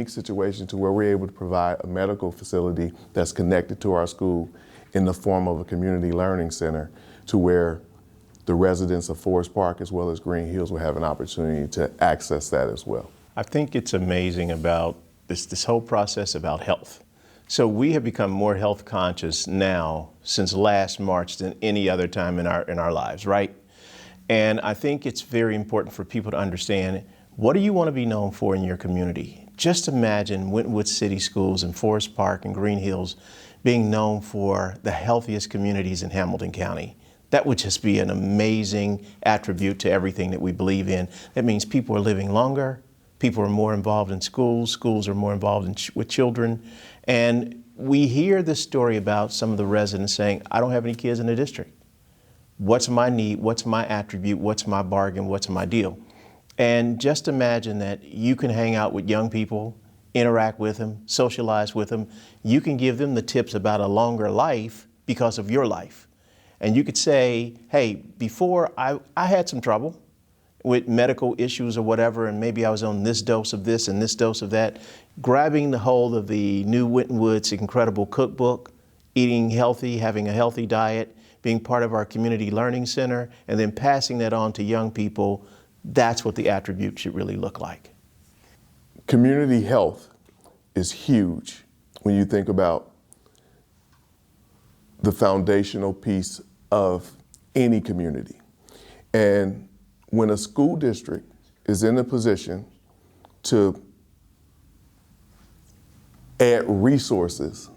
unique situation to where we're able to provide a medical facility that's connected to our school in the form of a community learning center, to where the residents of Forest Park as well as Green Hills will have an opportunity to access that as well. I think it's amazing about this whole process about health. So we have become more health conscious now since last March than any other time in our lives, right? And I think it's very important for people to understand, what do you want to be known for in your community? Just imagine Winton City Schools and Forest Park and Green Hills being known for the healthiest communities in Hamilton County. That would just be an amazing attribute to everything that we believe in. That means people are living longer, people are more involved in schools, schools are more involved with children. And we hear this story about some of the residents saying, I don't have any kids in the district. What's my need? What's my attribute? What's my bargain? What's my deal? And just imagine that you can hang out with young people, interact with them, socialize with them. You can give them the tips about a longer life because of your life. And you could say, hey, before I had some trouble with medical issues or whatever, and maybe I was on this dose of this and this dose of that. Grabbing the hold of the new Winton Woods Incredible Cookbook, eating healthy, having a healthy diet, being part of our community learning center, and then passing that on to young people, that's what the attribute should really look like. Community health is huge when you think about the foundational piece of any community. And when a school district is in a position to add resources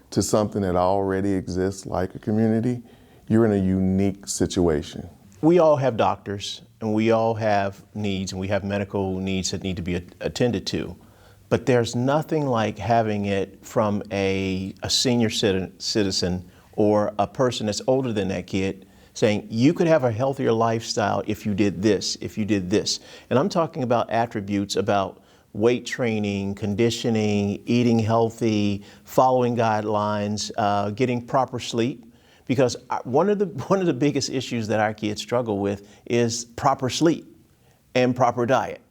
to something that already exists like a community, you're in a unique situation. We all have doctors and we all have needs, and we have medical needs that need to be attended to. But there's nothing like having it from a senior citizen or a person that's older than that kid saying, you could have a healthier lifestyle if you did this, if you did this. And I'm talking about attributes about weight training, conditioning, eating healthy, following guidelines, getting proper sleep. Because one of the biggest issues that our kids struggle with is proper sleep and proper diet.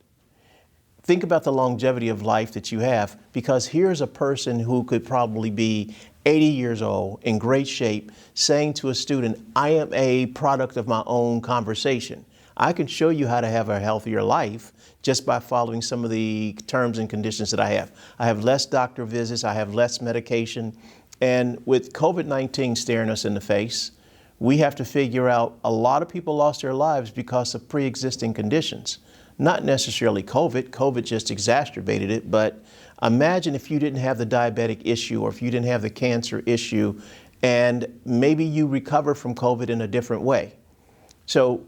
Think about the longevity of life that you have, because here's a person who could probably be 80 years old, in great shape, saying to a student, I am a product of my own conversation. I can show you how to have a healthier life just by following some of the terms and conditions that I have. I have less doctor visits, I have less medication, and with COVID-19 staring us in the face, we have to figure out a lot of people lost their lives because of pre-existing conditions. Not necessarily COVID. COVID just exacerbated it, but imagine if you didn't have the diabetic issue or if you didn't have the cancer issue, and maybe you recover from COVID in a different way. So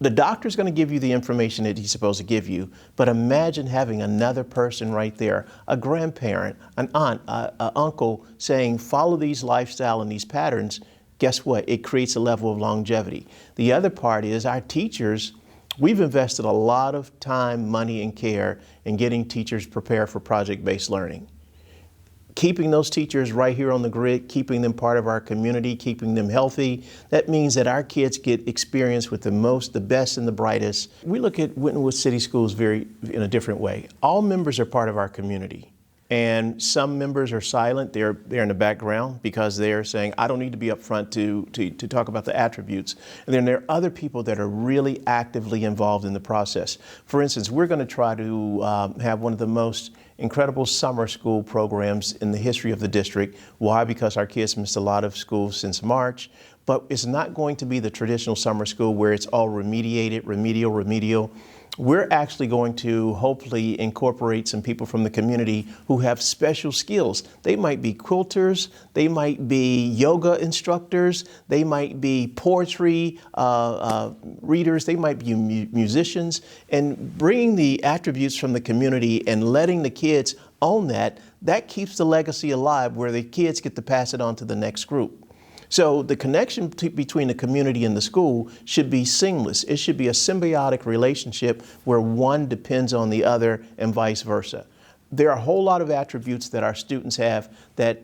the doctor's going to give you the information that he's supposed to give you, but imagine having another person right there, a grandparent, an aunt, an uncle saying, follow these lifestyle and these patterns. Guess what? It creates a level of longevity. The other part is our teachers. We've invested a lot of time, money, and care in getting teachers prepared for project-based learning. Keeping those teachers right here on the grid, keeping them part of our community, keeping them healthy, that means that our kids get experience with the best and the brightest. We look at Winton City Schools in a different way. All members are part of our community. And some members are silent, they're in the background because they're saying, I don't need to be up front to talk about the attributes. And then there are other people that are really actively involved in the process. For instance, we're going to try to have one of the most incredible summer school programs in the history of the district. Why? Because our kids missed a lot of school since March, but it's not going to be the traditional summer school where it's all remedial. We're actually going to hopefully incorporate some people from the community who have special skills. They might be quilters, they might be yoga instructors, they might be poetry readers, they might be musicians, and bringing the attributes from the community and letting the kids own that keeps the legacy alive where the kids get to pass it on to the next group. So the connection between the community and the school should be seamless. It should be a symbiotic relationship where one depends on the other and vice versa. There are a whole lot of attributes that our students have that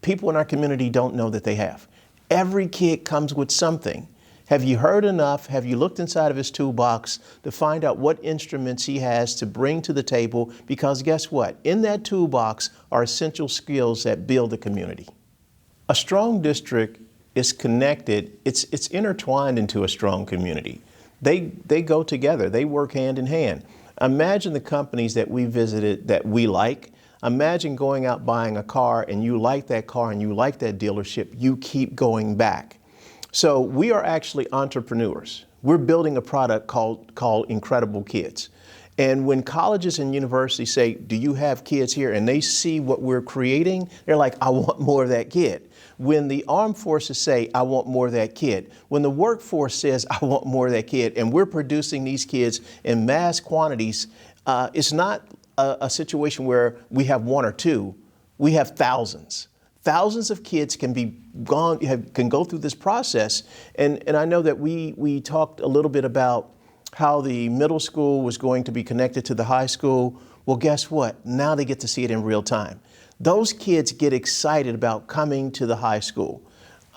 people in our community don't know that they have. Every kid comes with something. Have you heard enough? Have you looked inside of his toolbox to find out what instruments he has to bring to the table? Because guess what? In that toolbox are essential skills that build a community. A strong district is connected, it's intertwined into a strong community. They go together, they work hand in hand. Imagine the companies that we visited that we like. Imagine going out buying a car and you like that car and you like that dealership, you keep going back. So we are actually entrepreneurs. We're building a product called Incredible Kids. And when colleges and universities say, do you have kids here? And they see what we're creating, they're like, I want more of that kid. When the armed forces say, I want more of that kid, when the workforce says, I want more of that kid, and we're producing these kids in mass quantities, it's not a situation where we have one or two, we have thousands. Thousands of kids can go through this process. And I know that we talked a little bit about how the middle school was going to be connected to the high school. Well, guess what? Now they get to see it in real time. Those kids get excited about coming to the high school.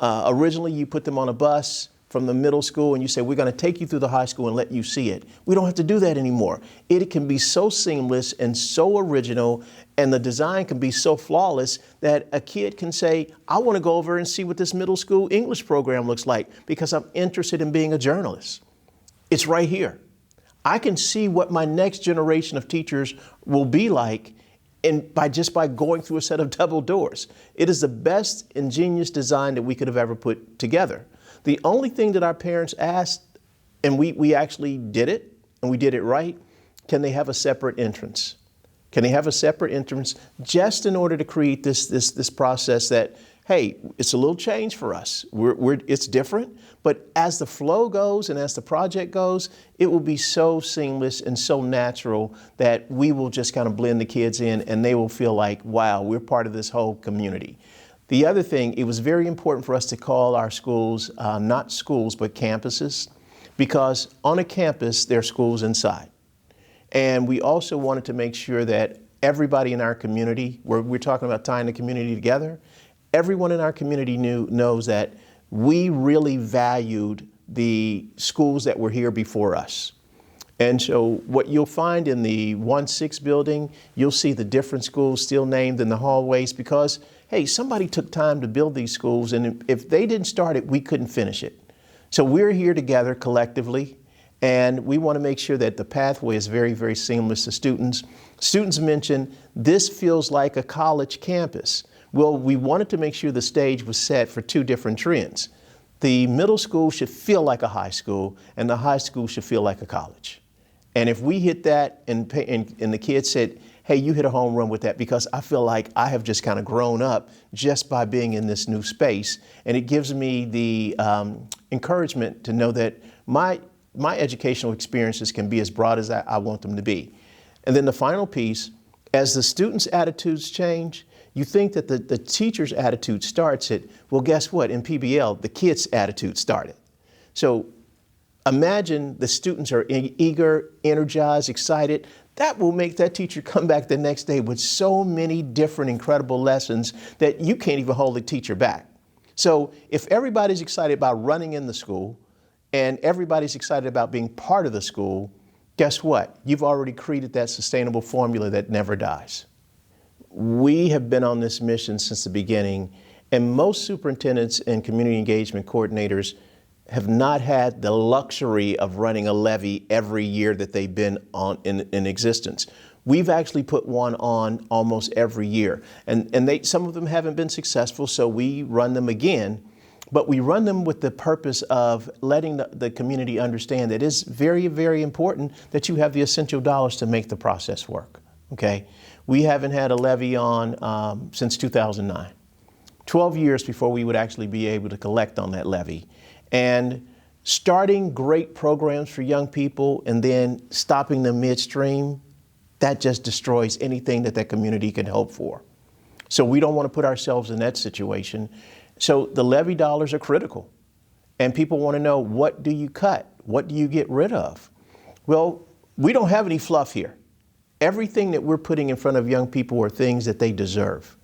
Originally, you put them on a bus from the middle school and you say, we're going to take you through the high school and let you see it. We don't have to do that anymore. It can be so seamless and so original, and the design can be so flawless that a kid can say, I want to go over and see what this middle school English program looks like because I'm interested in being a journalist. It's right here. I can see what my next generation of teachers will be like just by going through a set of double doors. It is the best ingenious design that we could have ever put together. The only thing that our parents asked, and we actually did it, and we did it right, can they have a separate entrance? Can they have a separate entrance just in order to create this process that, hey, it's a little change for us. It's different, but as the flow goes and as the project goes, it will be so seamless and so natural that we will just kind of blend the kids in and they will feel like, wow, we're part of this whole community. The other thing, it was very important for us to call our schools, not schools, but campuses, because on a campus, there are schools inside. And we also wanted to make sure that everybody in our community, we're talking about tying the community together, everyone in our community knows that we really valued the schools that were here before us. And so what you'll find in the 1-6 building, you'll see the different schools still named in the hallways because, hey, somebody took time to build these schools, and if they didn't start it, we couldn't finish it. So we're here together collectively, and we want to make sure that the pathway is very, very seamless to students. Students mentioned this feels like a college campus. Well, we wanted to make sure the stage was set for two different trends. The middle school should feel like a high school, and the high school should feel like a college. And if we hit that and the kids said, hey, you hit a home run with that because I feel like I have just kind of grown up just by being in this new space. And it gives me the encouragement to know that my educational experiences can be as broad as I want them to be. And then the final piece, as the students' attitudes change, you think that the teacher's attitude starts it. Well, guess what? In PBL, the kids' attitude started. So imagine the students are eager, energized, excited. That will make that teacher come back the next day with so many different incredible lessons that you can't even hold the teacher back. So if everybody's excited about running in the school and everybody's excited about being part of the school, guess what? You've already created that sustainable formula that never dies. We have been on this mission since the beginning, and most superintendents and community engagement coordinators have not had the luxury of running a levy every year that they've been in existence. We've actually put one on almost every year, and some of them haven't been successful, so we run them again. But we run them with the purpose of letting the community understand that it's very, very important that you have the essential dollars to make the process work, okay? We haven't had a levy on since 2009, 12 years before we would actually be able to collect on that levy. And starting great programs for young people and then stopping them midstream, that just destroys anything that community can hope for. So we don't want to put ourselves in that situation. So the levy dollars are critical. And people want to know, what do you cut? What do you get rid of? Well, we don't have any fluff here. Everything that we're putting in front of young people are things that they deserve.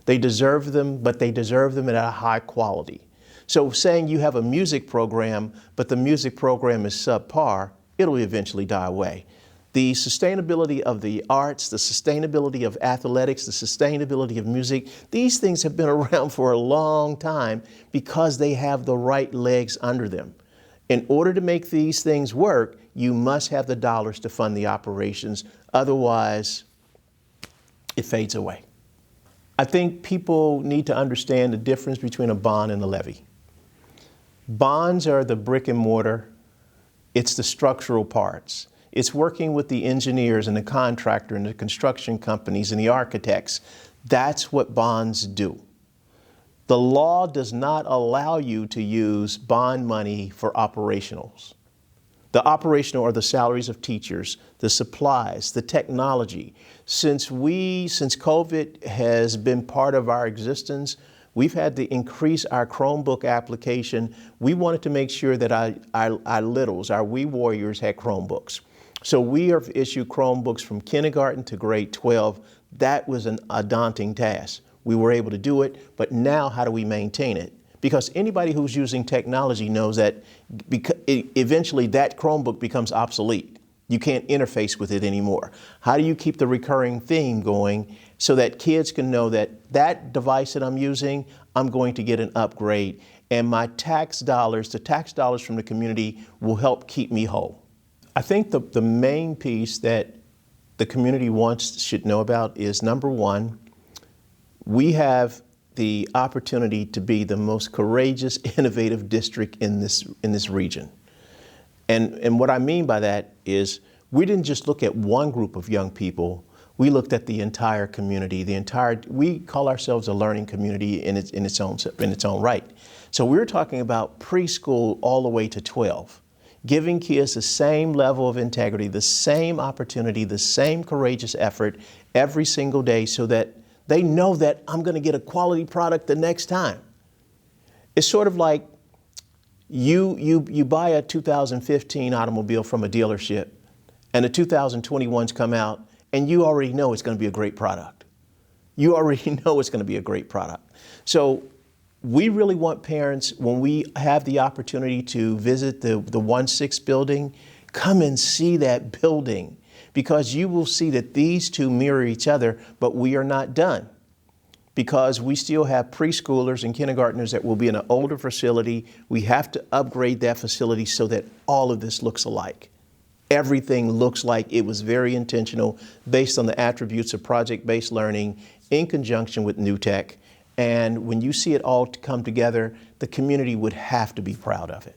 They deserve them, but they deserve them at a high quality. So saying you have a music program, but the music program is subpar, it'll eventually die away. The sustainability of the arts, the sustainability of athletics, the sustainability of music, these things have been around for a long time because they have the right legs under them. In order to make these things work, you must have the dollars to fund the operations. Otherwise, it fades away. I think people need to understand the difference between a bond and a levy. Bonds are the brick and mortar. It's the structural parts. It's working with the engineers and the contractor and the construction companies and the architects. That's what bonds do. The law does not allow you to use bond money for operationals. The operational are the salaries of teachers, the supplies, the technology. Since COVID has been part of our existence, we've had to increase our Chromebook application. We wanted to make sure that our littles, our wee warriors, had Chromebooks. So we have issued Chromebooks from kindergarten to grade 12. That was a daunting task. We were able to do it, but now how do we maintain it? Because anybody who's using technology knows that eventually that Chromebook becomes obsolete. You can't interface with it anymore. How do you keep the recurring theme going so that kids can know that that device that I'm using, I'm going to get an upgrade, and my tax dollars, the tax dollars from the community, will help keep me whole? I think the main piece that the community should know about is, number one, we have the opportunity to be the most courageous, innovative district in this region. And what I mean by that is we didn't just look at one group of young people, we looked at the entire community, we call ourselves a learning community in its own right. So we're talking about preschool all the way to 12, giving kids the same level of integrity, the same opportunity, the same courageous effort every single day so that they know that I'm going to get a quality product the next time. It's sort of like you buy a 2015 automobile from a dealership and the 2021s come out and you already know it's going to be a great product. You already know it's going to be a great product. So we really want parents, when we have the opportunity to visit the 1-6 building, come and see that building, because you will see that these two mirror each other, but we are not done, because we still have preschoolers and kindergartners that will be in an older facility. We have to upgrade that facility so that all of this looks alike. Everything looks like it was very intentional based on the attributes of project-based learning in conjunction with new tech. And when you see it all come together, the community would have to be proud of it.